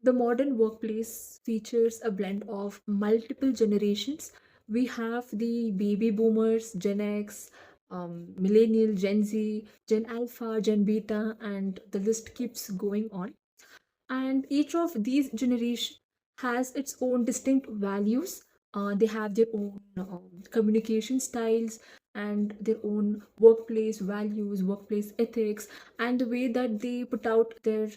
The modern workplace features a blend of multiple generations. We have the baby boomers, Gen X, millennial, Gen Z, Gen Alpha, Gen Beta, and the list keeps going on. And each of these generation has its own distinct values. They have their own communication styles and their own workplace values, workplace ethics, and the way that they put out their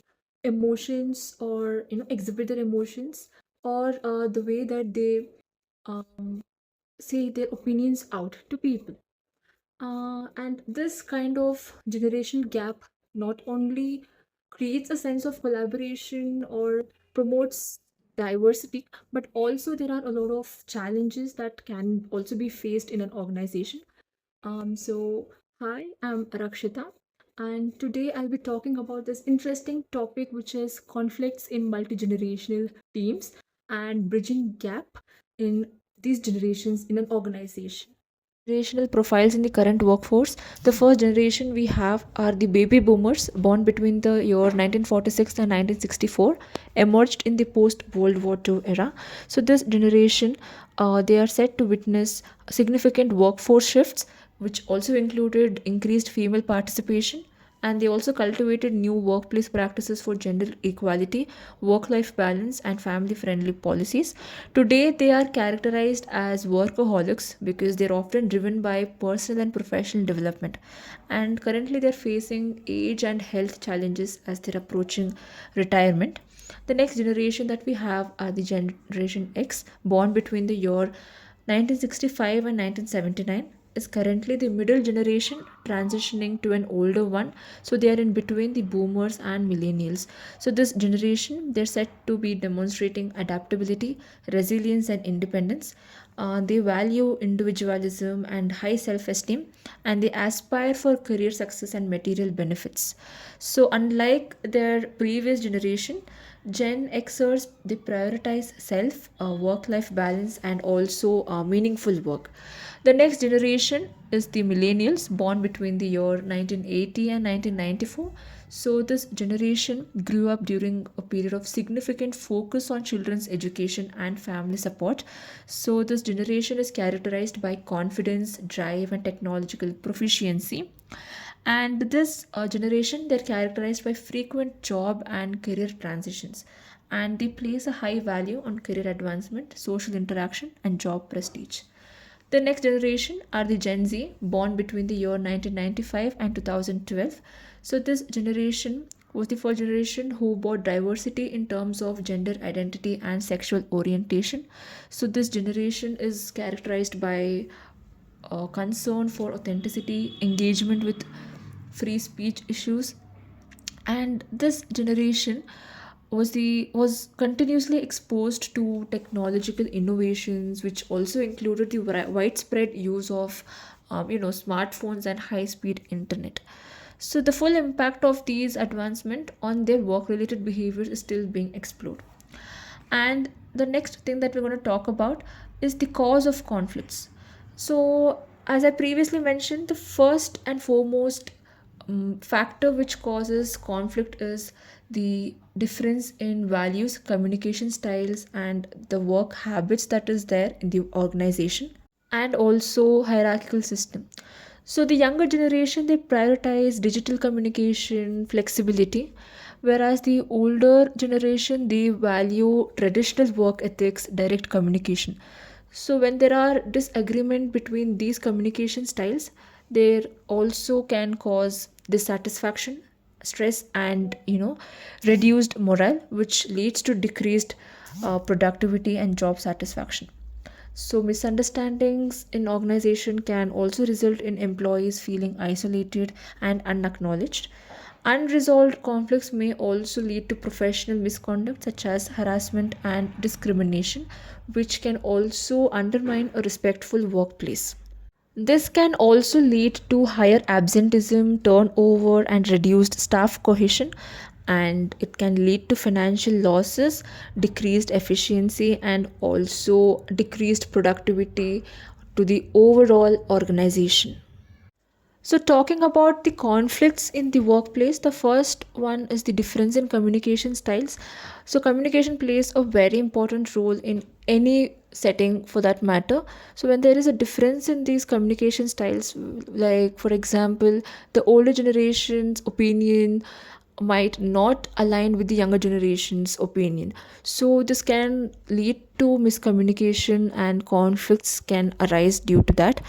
emotions, or exhibit their emotions, or the way that they um, say their opinions out to people. And this kind of generation gap not only creates a sense of collaboration or promotes diversity, but also there are a lot of challenges that can also be faced in an organization. So, hi, I'm Rakshita, and today I'll be talking about this interesting topic, which is conflicts in multi generational teams and bridging gap in these generations in an organization. Generational profiles in the current workforce. The first generation we have are the baby boomers born between the year 1946 and 1964, emerged in the post World War II era. So this generation, they are said to witness significant workforce shifts, which also included increased female participation, and they also cultivated new workplace practices for gender equality, work life balance, and family friendly policies. Today, they are characterized as workaholics because they're often driven by personal and professional development. And currently, they're facing age and health challenges as they're approaching retirement. The next generation that we have are the Generation X, born between the year 1965 and 1979, is currently the middle generation transitioning to an older one. So they are in between the boomers and millennials. So this generation, they're said to be demonstrating adaptability, resilience, and independence. They value individualism and high self-esteem, and they aspire for career success and material benefits. So unlike their previous generation, Gen Xers, they prioritize self, work-life balance, and also meaningful work. The next generation is the millennials, born between the year 1980 and 1994. So this generation grew up during a period of significant focus on children's education and family support. So this generation is characterized by confidence, drive, and technological proficiency. And this generation, they're characterized by frequent job and career transitions, and they place a high value on career advancement, social interaction, and job prestige. The next generation are the Gen Z, born between the year 1995 and 2012. So this generation was the first generation who brought diversity in terms of gender identity and sexual orientation. So this generation is characterized by concern for authenticity, engagement with free speech issues, and this generation was continuously exposed to technological innovations, which also included the widespread use of smartphones and high speed internet. So the full impact of these advancement on their work related behaviors is still being explored. And the next thing that we're going to talk about is the cause of conflicts. So, as I previously mentioned, the first and foremost factor which causes conflict is the difference in values, communication styles, and the work habits that is there in the organization, and also hierarchical system. So the younger generation, they prioritize digital communication, flexibility, whereas the older generation, they value traditional work ethics, direct communication. So when there are disagreement between these communication styles, there also can cause dissatisfaction, stress, and reduced morale, which leads to decreased productivity and job satisfaction. So, misunderstandings in organization can also result in employees feeling isolated and unacknowledged. Unresolved conflicts may also lead to professional misconduct such as harassment and discrimination, which can also undermine a respectful workplace. This can also lead to higher absenteeism, turnover, and reduced staff cohesion, and it can lead to financial losses, decreased efficiency, and also decreased productivity to the overall organization. So, talking about the conflicts in the workplace, the first one is the difference in communication styles. So, communication plays a very important role in any setting for that matter. So, when there is a difference in these communication styles, like for example, the older generation's opinion might not align with the younger generation's opinion, so this can lead to miscommunication and conflicts can arise due to that.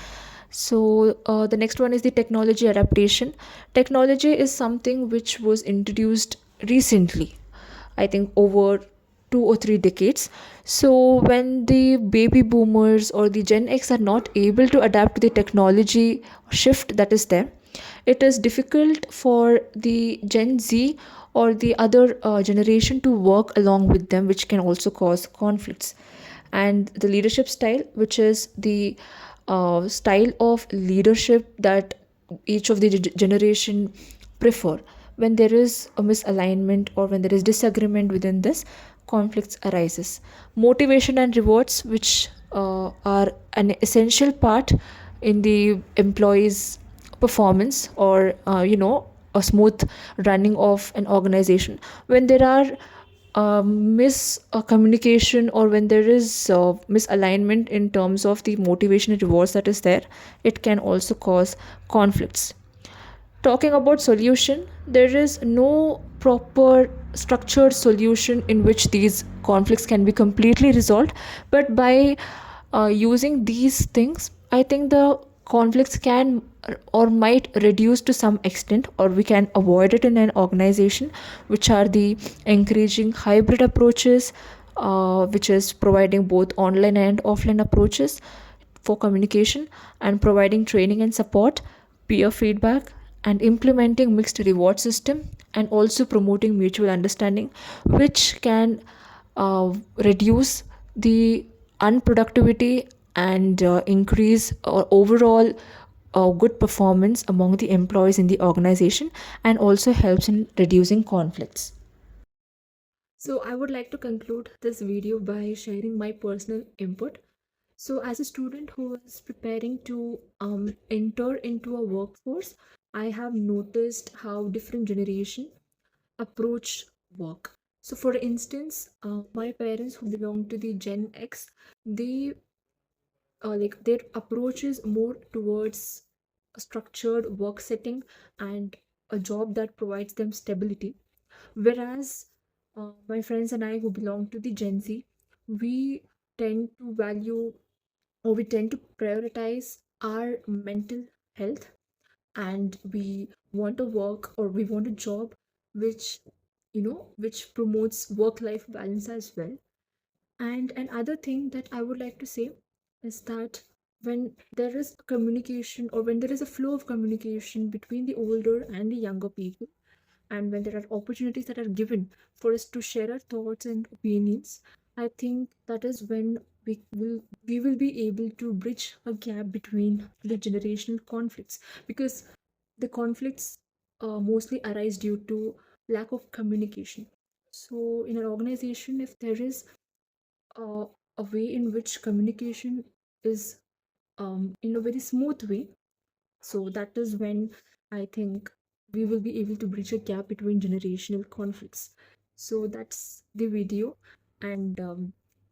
So the next one is the technology adaptation. Technology is something which was introduced recently, I think over 2 or 3 decades. So when the baby boomers or the Gen X are not able to adapt to the technology shift that is there, it is difficult for the Gen Z or the other generation to work along with them, which can also cause conflicts. And the leadership style, which is the style of leadership that each of the generation prefer. When there is a misalignment or when there is disagreement within this, conflicts arises. Motivation and rewards, which are an essential part in the employees performance, or a smooth running of an organization. When there are miscommunication or when there is misalignment in terms of the motivation and rewards that is there, it can also cause conflicts. Talking about solution, there is no proper structured solution in which these conflicts can be completely resolved, but by using these things, I think the conflicts can or might reduce to some extent, or we can avoid it in an organization, which are the encouraging hybrid approaches, which is providing both online and offline approaches for communication, and providing training and support, peer feedback, and implementing mixed reward system, and also promoting mutual understanding, which can reduce the unproductivity and increase overall good performance among the employees in the organization, and also helps in reducing conflicts. So, I would like to conclude this video by sharing my personal input. So, as a student who is preparing to enter into a workforce, I have noticed how different generation approach work. So, for instance, my parents who belong to the Gen X, they like their approach is more towards a structured work setting and a job that provides them stability. Whereas my friends and I who belong to the Gen Z, we tend to value or we tend to prioritize our mental health, and we want to work or we want a job which which promotes work life balance as well. And another thing that I would like to say is that when there is communication or when there is a flow of communication between the older and the younger people, and when there are opportunities that are given for us to share our thoughts and opinions, I think that is when we will be able to bridge a gap between the generational conflicts, because the conflicts mostly arise due to lack of communication. So in an organization, if there is uh, a way in which communication is in a very smooth way, so that is when I think we will be able to bridge a gap between generational conflicts. So that's the video, and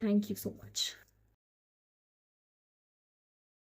thank you so much.